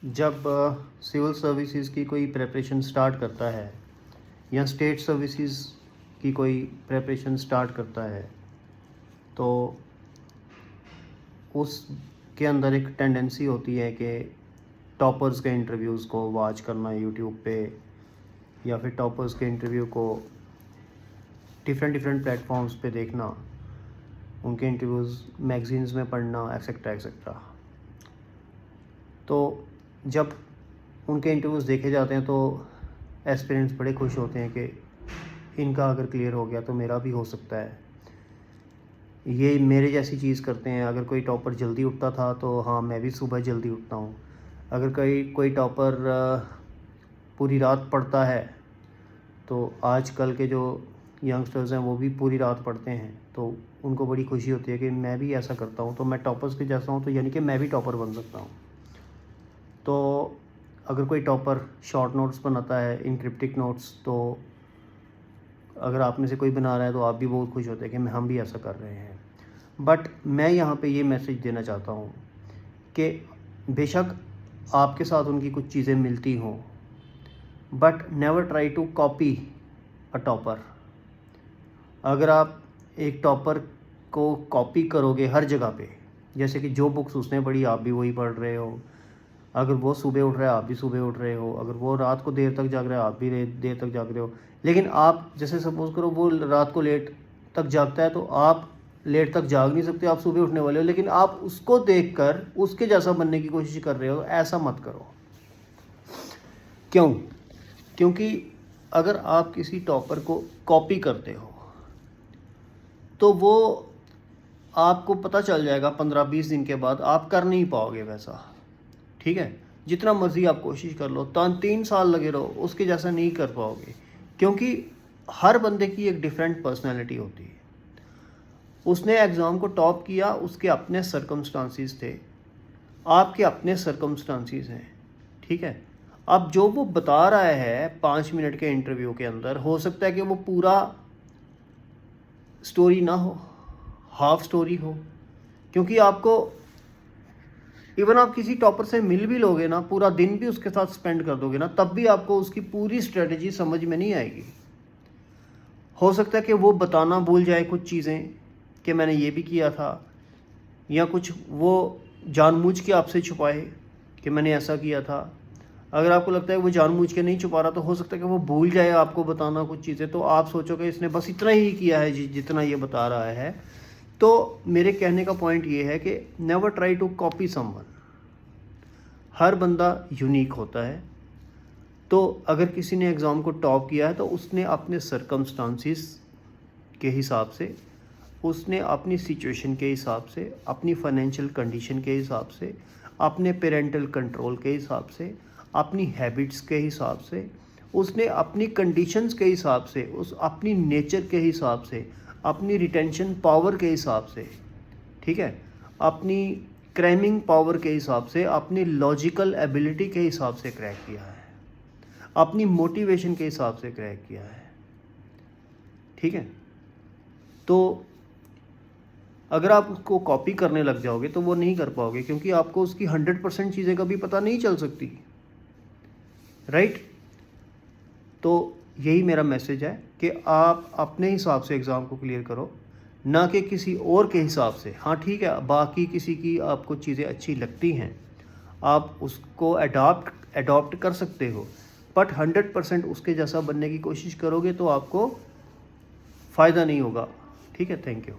जब civil services की कोई प्रिपरेशन स्टार्ट करता है या स्टेट सर्विसेज की कोई प्रिपरेशन स्टार्ट करता है तो उसके अंदर एक टेंडेंसी होती है कि टॉपर्स के इंटरव्यूज़ को वॉच करना यूट्यूब पे, या फिर टॉपर्स के इंटरव्यू को डिफरेंट प्लेटफॉर्म्स पे देखना, उनके इंटरव्यूज़ मैगजीन्स में पढ़ना, एक्सेट्रा एक्सेट्रा। तो जब उनके इंटरव्यूज़ देखे जाते हैं तो एस्पिरेंट्स बड़े खुश होते हैं कि इनका अगर क्लियर हो गया तो मेरा भी हो सकता है। ये मेरे जैसी चीज़ करते हैं। अगर कोई टॉपर जल्दी उठता था तो हाँ, मैं भी सुबह जल्दी उठता हूँ। अगर कोई टॉपर पूरी रात पढ़ता है तो आजकल के जो यंगस्टर्स हैं वो भी पूरी रात पढ़ते हैं, तो उनको बड़ी खुशी होती है कि मैं भी ऐसा करता हूँ, तो मैं टॉपर्स के जैसा हूँ, तो यानी कि मैं भी टॉपर बन सकता हूँ। तो अगर कोई टॉपर शॉर्ट नोट्स बनाता है, इनक्रिप्टिक नोट्स, तो अगर आप में से कोई बना रहा है तो आप भी बहुत खुश होते हैं कि हम भी ऐसा कर रहे हैं। बट मैं यहाँ पे ये मैसेज देना चाहता हूँ कि बेशक आपके साथ उनकी कुछ चीज़ें मिलती हों, but never try to copy a topper. अगर आप एक टॉपर को कॉपी करोगे हर जगह पे, जैसे कि जो बुक्स उसने पढ़ी आप भी वही पढ़ रहे हो, अगर वो सुबह उठ रहा है आप भी सुबह उठ रहे हो, अगर वो रात को देर तक जाग रहा है आप भी देर तक जाग रहे हो, लेकिन आप जैसे सपोज़ करो वो रात को लेट तक जागता है तो आप लेट तक जाग नहीं सकते, आप सुबह उठने वाले हो, लेकिन आप उसको देखकर उसके जैसा बनने की कोशिश कर रहे हो। ऐसा मत करो। क्यों? क्योंकि अगर आप किसी टॉपर को कॉपी करते हो तो वो आपको पता चल जाएगा 15-20 दिन के बाद, आप कर नहीं पाओगे वैसा। ठीक है, जितना मर्ज़ी आप कोशिश कर लो, 3 साल लगे रहो, उसके जैसा नहीं कर पाओगे, क्योंकि हर बंदे की एक डिफरेंट पर्सनैलिटी होती है। उसने एग्ज़ाम को टॉप किया, उसके अपने सर्कमस्टांसिस थे, आपके अपने सर्कमस्टांसिस हैं। ठीक है, अब जो वो बता रहा है 5 मिनट के इंटरव्यू के अंदर, हो सकता है कि वो पूरा स्टोरी ना हो, हाफ स्टोरी हो, क्योंकि आपको इवन आप किसी टॉपर से मिल भी लोगे ना, पूरा दिन भी उसके साथ स्पेंड कर दोगे ना, तब भी आपको उसकी पूरी स्ट्रेटजी समझ में नहीं आएगी। हो सकता है कि वो बताना भूल जाए कुछ चीज़ें कि मैंने ये भी किया था, या कुछ वो जानबूझ के आपसे छुपाए कि मैंने ऐसा किया था। अगर आपको लगता है वो जानबूझ के नहीं छुपा रहा तो हो सकता है कि वो भूल जाए आपको बताना कुछ चीज़ें, तो आप सोचोगे इसने बस इतना ही किया है जितना ये बता रहा है। तो मेरे कहने का पॉइंट ये है कि never try to copy someone. हर बंदा यूनिक होता है। तो अगर किसी ने एग्ज़ाम को टॉप किया है तो उसने अपने सर्कमस्टांसिस के हिसाब से, उसने अपनी सिचुएशन के हिसाब से, अपनी फाइनेंशियल कंडीशन के हिसाब से, अपने पेरेंटल कंट्रोल के हिसाब से, अपनी हैबिट्स के हिसाब से, उसने अपनी कंडीशंस के हिसाब से, उस अपनी नेचर के हिसाब से, अपनी रिटेंशन पावर के हिसाब से, ठीक है, अपनी क्रैमिंग पावर के हिसाब से, अपनी लॉजिकल एबिलिटी के हिसाब से क्रैक किया है, अपनी मोटिवेशन के हिसाब से क्रैक किया है। ठीक है, तो अगर आप उसको कॉपी करने लग जाओगे तो वो नहीं कर पाओगे, क्योंकि आपको उसकी 100% चीज़ें कभी पता नहीं चल सकती। राइट? तो यही मेरा मैसेज है कि आप अपने हिसाब से एग्ज़ाम को क्लियर करो, ना कि किसी और के हिसाब से। हाँ ठीक है, बाकी किसी की आपको चीज़ें अच्छी लगती हैं, आप उसको अडॉप्ट कर सकते हो, बट 100% उसके जैसा बनने की कोशिश करोगे तो आपको फ़ायदा नहीं होगा। ठीक है, थैंक यू।